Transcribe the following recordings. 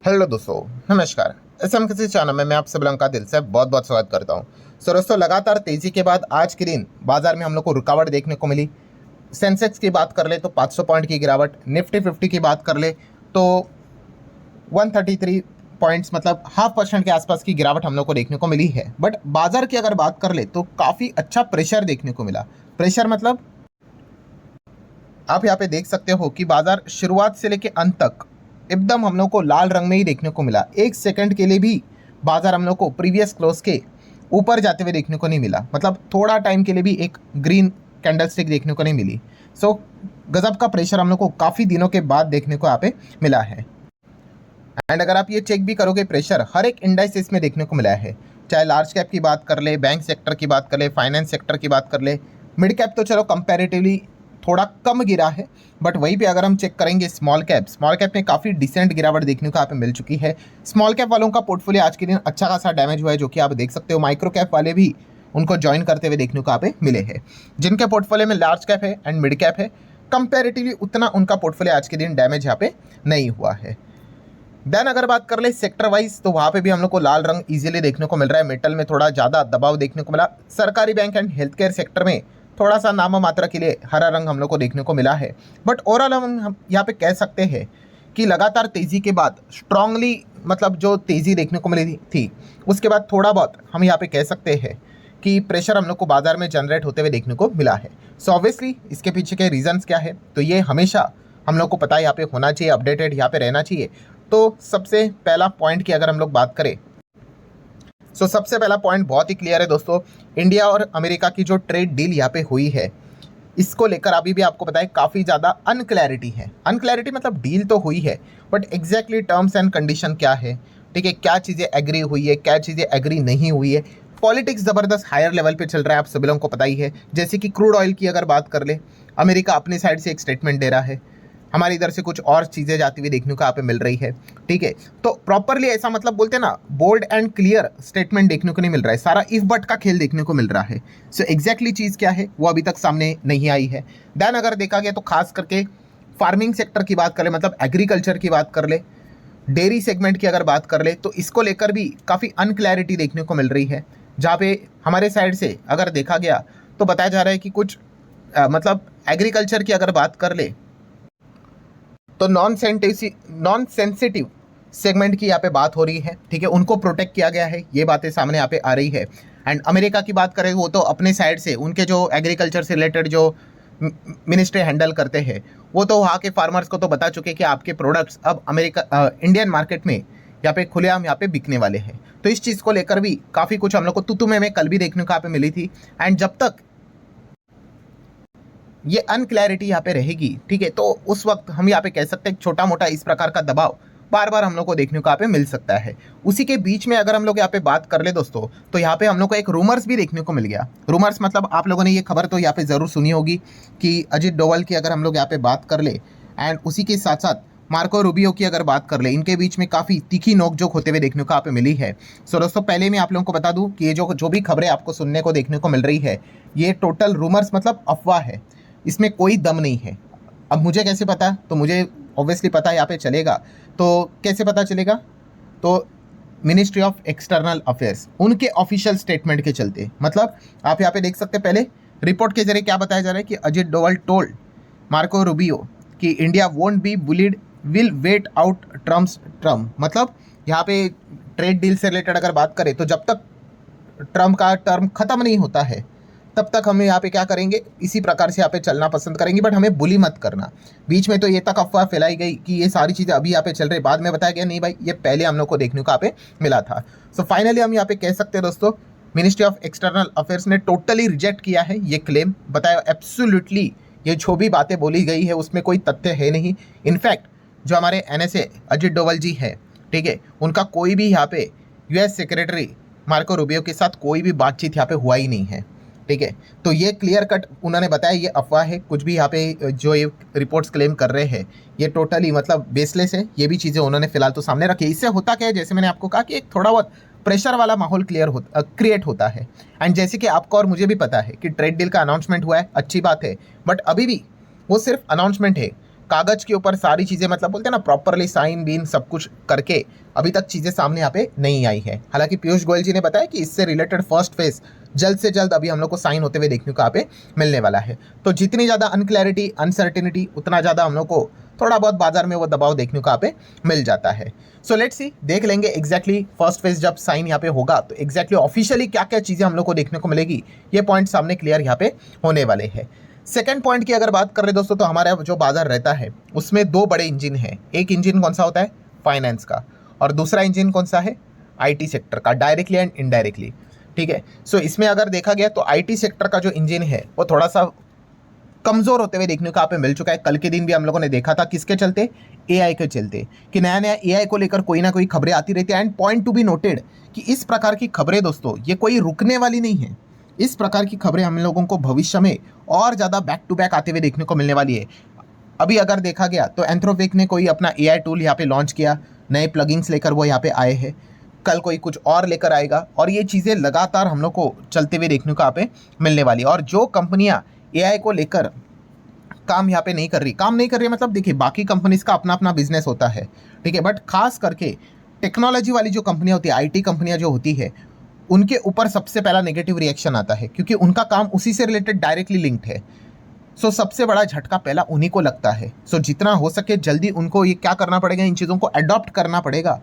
Hello दोस्तों, नमस्कार। SM किसी चैनल में मैं आप सब लोगों का दिल से बहुत बहुत स्वागत करता हूं। सो दोस्तों, लगातार तेजी के बाद आज के दिन बाजार में हम लोग को रुकावट देखने को मिली। सेंसेक्स की बात कर ले तो 500 पॉइंट की गिरावट, निफ्टी 50 की बात कर ले तो 133 पॉइंट्स मतलब 0.5% के आसपास की गिरावट हम लोग को देखने को मिली है। बट बाजार की अगर बात कर ले तो काफ़ी अच्छा प्रेशर देखने को मिला। प्रेशर मतलब आप यहाँ पे देख सकते हो कि बाजार शुरुआत से लेकर अंत तक एकदम हम लोग को लाल रंग में ही देखने को मिला। एक सेकंड के लिए भी बाजार हम लोग को प्रीवियस क्लोज के ऊपर जाते हुए देखने को नहीं मिला। मतलब थोड़ा टाइम के लिए भी एक ग्रीन कैंडलस्टिक देखने को नहीं मिली। सो गजब का प्रेशर हम लोग को काफ़ी दिनों के बाद देखने को यहाँ पे मिला है। एंड अगर आप ये चेक भी करोगे, प्रेशर हर एक इंडाइसिस में देखने को मिला है। चाहे लार्ज कैप की बात कर ले, बैंक सेक्टर की बात कर ले, फाइनेंस सेक्टर की बात कर ले, मिड कैप तो चलो कंपैरेटिवली थोड़ा कम गिरा है। बट वहीं पे अगर हम चेक करेंगे स्मॉल कैप में काफ़ी डिसेंट गिरावट देखने को यहाँ पे मिल चुकी है। स्मॉल कैप वालों का पोर्टफोलियो आज के दिन अच्छा खासा डैमेज हुआ है, जो कि आप देख सकते हो। माइक्रो कैप वाले भी उनको ज्वाइन करते हुए देखने को यहाँ पे मिले हैं। जिनके पोर्टफोलियो में लार्ज कैप है एंड मिड कैप है, कंपेरेटिवली उतना उनका पोर्टफोलियो आज के दिन डैमेज यहाँ पे नहीं हुआ है। देन अगर बात कर ले सेक्टर वाइज, तो वहाँ पे भी हम लोग को लाल रंग इजीली देखने को मिल रहा है। मेटल में थोड़ा ज़्यादा दबाव देखने को मिला। सरकारी bank and health care sector में थोड़ा सा नाम मात्रा के लिए हरा रंग हम लोग को देखने को मिला है। बट ओवरऑल हम यहाँ पे कह सकते हैं कि लगातार तेज़ी के बाद स्ट्रांगली मतलब जो तेज़ी देखने को मिली थी, उसके बाद थोड़ा बहुत हम यहाँ पे कह सकते हैं कि प्रेशर हम लोग को बाजार में जनरेट होते हुए देखने को मिला है। सो ऑब्वियसली इसके पीछे के रीजंस क्या है, तो ये हमेशा हम लोग को पता है, यहाँ पे होना चाहिए, अपडेटेड यहाँ पे रहना चाहिए। तो सबसे पहला पॉइंट की अगर हम लोग बात करें, सबसे पहला पॉइंट बहुत ही क्लियर है दोस्तों। इंडिया और अमेरिका की जो ट्रेड डील यहाँ पे हुई है, इसको लेकर अभी भी आपको पता है काफ़ी ज़्यादा अनक्लैरिटी है। अनक्लैरिटी मतलब डील तो हुई है, but exactly terms and condition क्या है, ठीक है, क्या चीज़ें एग्री हुई है, क्या चीज़ें एग्री नहीं हुई है। पॉलिटिक्स ज़बरदस्त हायर लेवल पे चल रहा है, आप सभी लोगों को पता ही है। जैसे कि क्रूड ऑयल की अगर बात कर ले, अमेरिका अपनी साइड से एक स्टेटमेंट दे रहा है, हमारी इधर से कुछ और चीज़ें जाती हुई देखने को यहाँ पे मिल रही है, ठीक है। तो प्रॉपरली ऐसा मतलब बोलते हैं ना, बोल्ड एंड क्लियर स्टेटमेंट देखने को नहीं मिल रहा है, सारा इफ बट का खेल देखने को मिल रहा है। सो एग्जैक्टली चीज़ क्या है वो अभी तक सामने नहीं आई है। देन अगर देखा गया तो खास करके फार्मिंग सेक्टर की बात कर ले, मतलब एग्रीकल्चर की बात कर ले, डेयरी सेगमेंट की अगर बात कर ले, तो इसको लेकर भी काफ़ी अनक्लैरिटी देखने को मिल रही है। जहाँ पे हमारे साइड से अगर देखा गया तो बताया जा रहा है कि कुछ मतलब एग्रीकल्चर की अगर बात कर ले तो नॉन सेंसिटिव सेगमेंट की यहाँ पे बात हो रही है, ठीक है, उनको प्रोटेक्ट किया गया है, ये बातें सामने यहाँ पे आ रही है। एंड अमेरिका की बात करें, वो तो अपने साइड से उनके जो एग्रीकल्चर से रिलेटेड जो मिनिस्ट्री हैंडल करते हैं, वो तो वहाँ के फार्मर्स को तो बता चुके कि आपके प्रोडक्ट्स अब इंडियन मार्केट में यहाँ पे खुलेआम यहाँ पे बिकने वाले हैं। तो इस चीज़ को लेकर भी काफ़ी कुछ हम लोग को तू में कल भी देखने को यहाँ पे मिली थी। एंड जब तक ये अनक्लैरिटी यहाँ पे रहेगी, ठीक है, तो उस वक्त हम यहाँ पे कह सकते हैं छोटा मोटा इस प्रकार का दबाव बार बार हम लोग को देखने को यहाँ पे मिल सकता है। उसी के बीच में अगर हम लोग यहाँ पे बात कर ले दोस्तों, तो यहाँ पे हम लोग को एक रूमर्स भी देखने को मिल गया। रूमर्स मतलब आप लोगों ने ये खबर तो यहाँ पे ज़रूर सुनी होगी कि अजित डोवल की अगर हम लोग यहाँ पे बात कर ले, एंड उसी के साथ साथ मार्को रूबियो की अगर बात कर ले, इनके बीच में काफ़ी तीखी नोकझोंक होते हुए देखने को यहाँ पे मिली है। सो दोस्तों, पहले मैं आप लोगों को बता दूं कि ये जो भी खबरें आपको सुनने को देखने को मिल रही है, ये टोटल रूमर्स मतलब अफवाह है, इसमें कोई दम नहीं है। अब मुझे कैसे पता, तो मुझे ऑब्वियसली पता यहाँ पे चलेगा। तो कैसे पता चलेगा, तो मिनिस्ट्री ऑफ एक्सटर्नल अफेयर्स उनके ऑफिशियल स्टेटमेंट के चलते। मतलब आप यहाँ पे देख सकते हैं, पहले रिपोर्ट के जरिए क्या बताया जा रहा है कि Ajit Doval told Marco Rubio कि India won't be bullied, will wait out Trump. मतलब यहाँ पे ट्रेड डील से रिलेटेड अगर बात करें, तो जब तक ट्रम्प का टर्म खत्म नहीं होता है तब तक हम यहाँ पे क्या करेंगे, इसी प्रकार से यहाँ पे चलना पसंद करेंगे, बट हमें बुली मत करना। बीच में तो ये तक अफवाह फैलाई गई कि ये सारी चीज़ें अभी यहाँ पे चल रही, बाद में बताया गया नहीं भाई, ये पहले हम लोग को देखने को यहाँ पे मिला था। सो फाइनली हम यहाँ पे कह सकते हैं दोस्तों, मिनिस्ट्री ऑफ एक्सटर्नल अफेयर्स ने टोटली रिजेक्ट किया है ये क्लेम। बताया एब्सोल्युटली ये जो भी बातें बोली गई है उसमें कोई तथ्य है नहीं। इनफैक्ट जो हमारे NSA अजित डोवल जी है, ठीक है, उनका कोई भी यहाँ पे US सेक्रेटरी मार्को रूबियो के साथ कोई भी बातचीत यहाँ पे हुआ ही नहीं है, ठीक है। तो ये क्लियर कट उन्होंने बताया ये अफवाह है। कुछ भी यहाँ पे जो ये रिपोर्ट्स क्लेम कर रहे हैं ये टोटली मतलब बेसलेस है। ये भी चीज़ें उन्होंने फिलहाल तो सामने रखी। इससे होता क्या है, जैसे मैंने आपको कहा कि एक थोड़ा बहुत प्रेशर वाला माहौल क्रिएट होता है। एंड जैसे कि आपको और मुझे भी पता है कि ट्रेड डील का अनाउंसमेंट हुआ है, अच्छी बात है, बट अभी भी वो सिर्फ अनाउंसमेंट है। कागज के ऊपर सारी चीज़ें मतलब बोलते हैं ना प्रॉपरली साइन बीन सब कुछ करके अभी तक चीज़ें सामने यहाँ पे नहीं आई है। हालांकि पीयूष गोयल जी ने बताया कि इससे रिलेटेड फर्स्ट फेज जल्द से जल्द अभी हम लोग को साइन होते हुए देखने को यहाँ पे मिलने वाला है। तो जितनी ज़्यादा अनक्लैरिटी अनसर्टिनिटी उतना ज़्यादा हम लोग को थोड़ा बहुत बाजार में वो दबाव देखने को यहाँ पे मिल जाता है। सो लेट्स सी, देख लेंगे एग्जैक्टली फर्स्ट फेज जब साइन यहाँ पे होगा तो एग्जैक्टली ऑफिशियली क्या क्या चीज़ें हम लोग को देखने को मिलेगी, ये पॉइंट सामने क्लियर यहाँ पे होने वाले हैं। सेकंड पॉइंट की अगर बात कर रहे दोस्तों, तो हमारा जो बाजार रहता है उसमें दो बड़े इंजन हैं। एक इंजन कौन सा होता है, फाइनेंस का, और दूसरा इंजन कौन सा है, आईटी सेक्टर का, डायरेक्टली एंड इनडायरेक्टली। ठीक है, सो इसमें अगर देखा गया तो आईटी सेक्टर का जो इंजन है वो थोड़ा सा कमजोर होते हुए देखने को यहाँ पे मिल चुका है। कल के दिन भी हम लोगों ने देखा था किसके चलते, एआई के चलते, कि नया नया एआई को लेकर कोई ना कोई खबरें आती रहती है। And point to be noted कि इस प्रकार की खबरें दोस्तों ये कोई रुकने वाली नहीं है। इस प्रकार की खबरें हम लोगों को भविष्य में और ज़्यादा बैक टू बैक आते हुए देखने को मिलने वाली है। अभी अगर देखा गया तो एंथ्रोपिक ने कोई अपना एआई टूल यहाँ पे लॉन्च किया, नए प्लगइन्स लेकर वो यहाँ पे आए हैं। कल कोई कुछ और लेकर आएगा और ये चीज़ें लगातार हम लोग को चलते हुए देखने को यहाँ पे मिलने वाली है। और जो कंपनियाँ एआई को लेकर काम यहाँ पे नहीं कर रही मतलब देखिए बाकी कंपनीज का अपना अपना बिजनेस होता है, ठीक है, बट खास करके टेक्नोलॉजी वाली जो कंपनियाँ होती है, आईटी कंपनियाँ जो होती है, उनके ऊपर सबसे पहला नेगेटिव रिएक्शन आता है क्योंकि उनका काम उसी से रिलेटेड डायरेक्टली लिंक्ड है। सो सबसे बड़ा झटका पहला उन्हीं को लगता है। सो जितना हो सके जल्दी उनको ये क्या करना पड़ेगा, इन चीज़ों को अडॉप्ट करना पड़ेगा।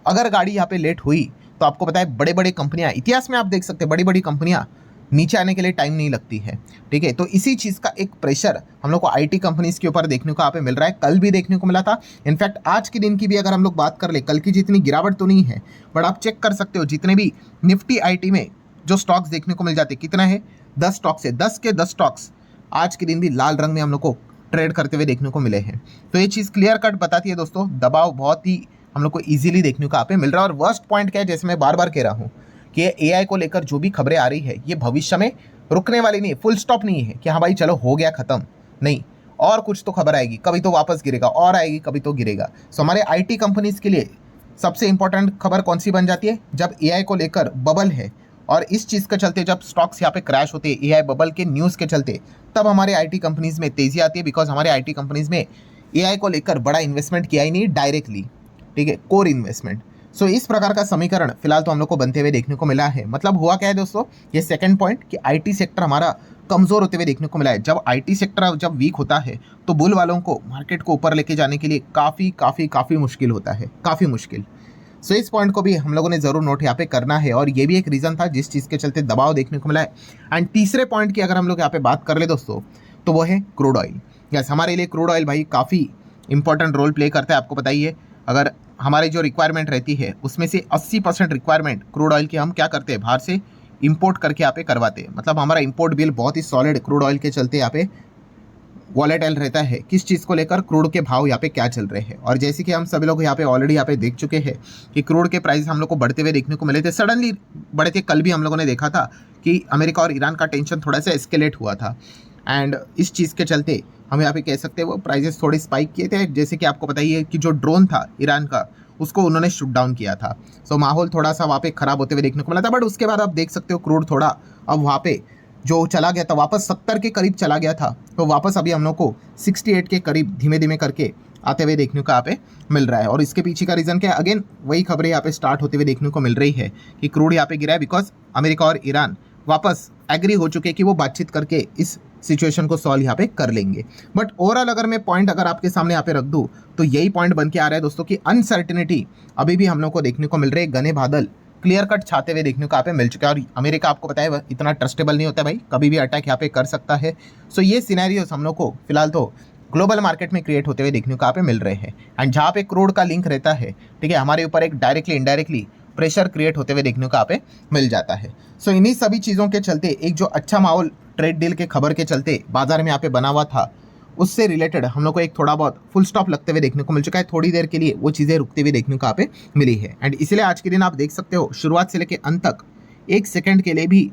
अगर गाड़ी यहाँ पे लेट हुई तो आपको पता है बड़े बड़े कंपनियाँ, इतिहास में आप देख सकते हैं बड़ी बड़ी कंपनियाँ नीचे आने के लिए टाइम नहीं लगती है, ठीक है। तो इसी चीज़ का एक प्रेशर हम लोग को आईटी कंपनीज के ऊपर देखने को यहाँ पे मिल रहा है। कल भी देखने को मिला था, इनफैक्ट आज के दिन की भी अगर हम लोग बात कर ले, कल की जितनी गिरावट तो नहीं है बट आप चेक कर सकते हो जितने भी निफ्टी आईटी में जो स्टॉक्स देखने को मिल जाते, कितना है, 10 स्टॉक्स है, 10 के 10 स्टॉक्स आज के दिन भी लाल रंग में हम लोग को ट्रेड करते हुए देखने को मिले हैं। तो ये चीज़ क्लियर कट बताती है दोस्तों, दबाव बहुत ही हम लोग को ईजिली देखने को यहाँ पे मिल रहा है। और वर्स्ट पॉइंट क्या है, जैसे मैं बार बार कह रहा हूँ कि एआई को लेकर जो भी खबरें आ रही है ये भविष्य में रुकने वाली नहीं है, फुल स्टॉप नहीं है कि हाँ भाई चलो हो गया खत्म, नहीं, और कुछ तो खबर आएगी, कभी तो वापस गिरेगा, और आएगी कभी तो गिरेगा। सो हमारे आईटी कंपनीज के लिए सबसे इंपॉर्टेंट खबर कौन सी बन जाती है, जब एआई को लेकर बबल है और इस चीज़ के चलते जब स्टॉक्स यहाँ पे क्रैश होते हैं एआई बबल के न्यूज़ के चलते, तब हमारे आईटी कंपनीज में तेज़ी आती है। बिकॉज हमारे आईटी कंपनीज में एआई को लेकर बड़ा इन्वेस्टमेंट किया ही नहीं डायरेक्टली, ठीक है, कोर इन्वेस्टमेंट। सो इस प्रकार का समीकरण फिलहाल तो हम लोग को बनते हुए देखने को मिला है। मतलब हुआ क्या है दोस्तों, ये सेकंड पॉइंट कि आईटी सेक्टर हमारा कमज़ोर होते हुए देखने को मिला है। जब आईटी सेक्टर जब वीक होता है तो बुल वालों को मार्केट को ऊपर लेके जाने के लिए काफ़ी मुश्किल होता है, काफ़ी मुश्किल। सो इस पॉइंट को भी हम लोगों ने ज़रूर नोट यहाँ पे करना है और ये भी एक रीज़न था जिस चीज़ के चलते दबाव देखने को मिला है। एंड तीसरे पॉइंट की अगर हम लोग यहाँ पे बात कर ले दोस्तों, तो वो है क्रूड ऑयल। यस, हमारे लिए क्रूड ऑयल भाई काफ़ी इंपॉर्टेंट रोल प्ले करता है। आपको बताइए, अगर हमारी जो रिक्वायरमेंट रहती है उसमें से 80% रिक्वायरमेंट क्रूड ऑयल की हम क्या करते हैं, बाहर से इंपोर्ट करके यहाँ पे करवाते हैं। मतलब हमारा इंपोर्ट बिल बहुत ही सॉलिड क्रूड ऑयल के चलते यहाँ पे वॉलेटाइल रहता है। किस चीज़ को लेकर, क्रूड के भाव यहाँ पे क्या चल रहे हैं। और जैसे कि हम सभी लोग यहाँ पे ऑलरेडी यहाँ पे देख चुके हैं कि क्रूड के प्राइस हम लोग को बढ़ते हुए देखने को मिले थे, सडनली बढ़े थे। कल भी हम लोगों ने देखा था कि अमेरिका और ईरान का टेंशन थोड़ा सा एस्केलेट हुआ था एंड इस चीज़ के चलते हम यहाँ पे कह सकते हैं वो प्राइजेस थोड़े स्पाइक किए थे। जैसे कि आपको बताइए कि जो ड्रोन था ईरान का उसको उन्होंने शूट डाउन किया था। सो माहौल थोड़ा सा वहाँ पे खराब होते हुए देखने को मिला था। बट उसके बाद आप देख सकते हो क्रूड थोड़ा अब वहाँ पे जो चला गया था वापस 70 के करीब चला गया था, तो वापस अभी हम लोग को 68 के करीब धीमे धीमे करके आते हुए देखने को यहाँ पे मिल रहा है। और इसके पीछे का रीज़न क्या है, अगेन वही खबरें यहाँ पे स्टार्ट होते हुए देखने को मिल रही है कि क्रूड यहाँ पे गिरा है बिकॉज अमेरिका और ईरान वापस एग्री हो चुके कि वो बातचीत करके इस सिचुएशन को सॉल्व यहाँ पे कर लेंगे। बट ओवरऑल अगर मैं पॉइंट अगर आपके सामने यहाँ पे रख दूँ तो यही पॉइंट बन के आ रहा है दोस्तों कि अनसर्टिनिटी अभी भी हम लोग को देखने को मिल रहे हैं, घने बादल क्लियर कट छाते हुए देखने को यहाँ पे मिल चुका है। और अमेरिका आपको पता है इतना ट्रस्टेबल नहीं होता है भाई, कभी भी अटैक यहाँ पे कर सकता है। सो ये सिनेरियोस हम लोग को फिलहाल तो ग्लोबल मार्केट में क्रिएट होते हुए देखने को यहाँ पे मिल रहे हैं। एंड जहाँ पे क्रूड का लिंक रहता है, ठीक है, हमारे ऊपर एक डायरेक्टली इनडायरेक्टली प्रेशर क्रिएट होते हुए देखने को यहाँ पे मिल जाता है। सो इन्हीं सभी चीज़ों के चलते एक जो अच्छा माहौल ट्रेड डील के खबर के चलते बाजार में यहाँ पे बना हुआ था, उससे रिलेटेड हम लोग को एक थोड़ा बहुत फुल स्टॉप लगते हुए देखने को मिल चुका है। थोड़ी देर के लिए वो चीज़ें रुकते हुए देखने को यहाँ पे मिली है। एंड इसलिए आज के दिन आप देख सकते हो शुरुआत से लेकर अंत तक एक सेकंड के लिए भी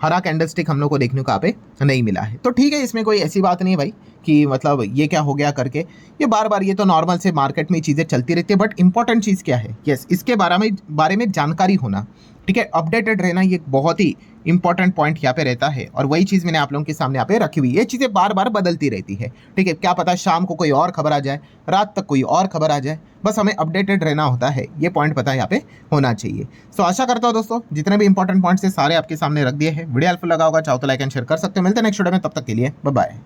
हरा कैंडलस्टिक हम लोग को देखने को यहाँ पे नहीं मिला है। तो ठीक है, इसमें कोई ऐसी बात नहीं है भाई कि मतलब ये क्या हो गया करके, ये बार बार ये तो नॉर्मल से मार्केट में चीज़ें चलती रहती है। बट इंपॉर्टेंट चीज़ क्या है, यस, इसके बारे में जानकारी होना, ठीक है, अपडेटेड रहना ये एक बहुत ही इंपॉर्टेंट पॉइंट यहाँ पे रहता है, और वही चीज़ मैंने आप लोगों के सामने यहाँ पे रखी हुई है। ये चीज़ें बार बार बदलती रहती है, ठीक है, क्या पता शाम को कोई और खबर आ जाए, रात तक कोई और खबर आ जाए, बस हमें अपडेटेड रहना होता है, ये पॉइंट पता है यहाँ पे होना चाहिए। सो आशा करता हूँ दोस्तों जितने भी इंपॉर्टेंट पॉइंट्स है सारे आपके सामने रख दिए हैं। वीडियो हेल्पफुल लगा होगा, चाहो तो लाइक एंड शेयर कर सकते हो। मिलते हैं नेक्स्ट वीडियो में, तब तक के लिए बाय बाय।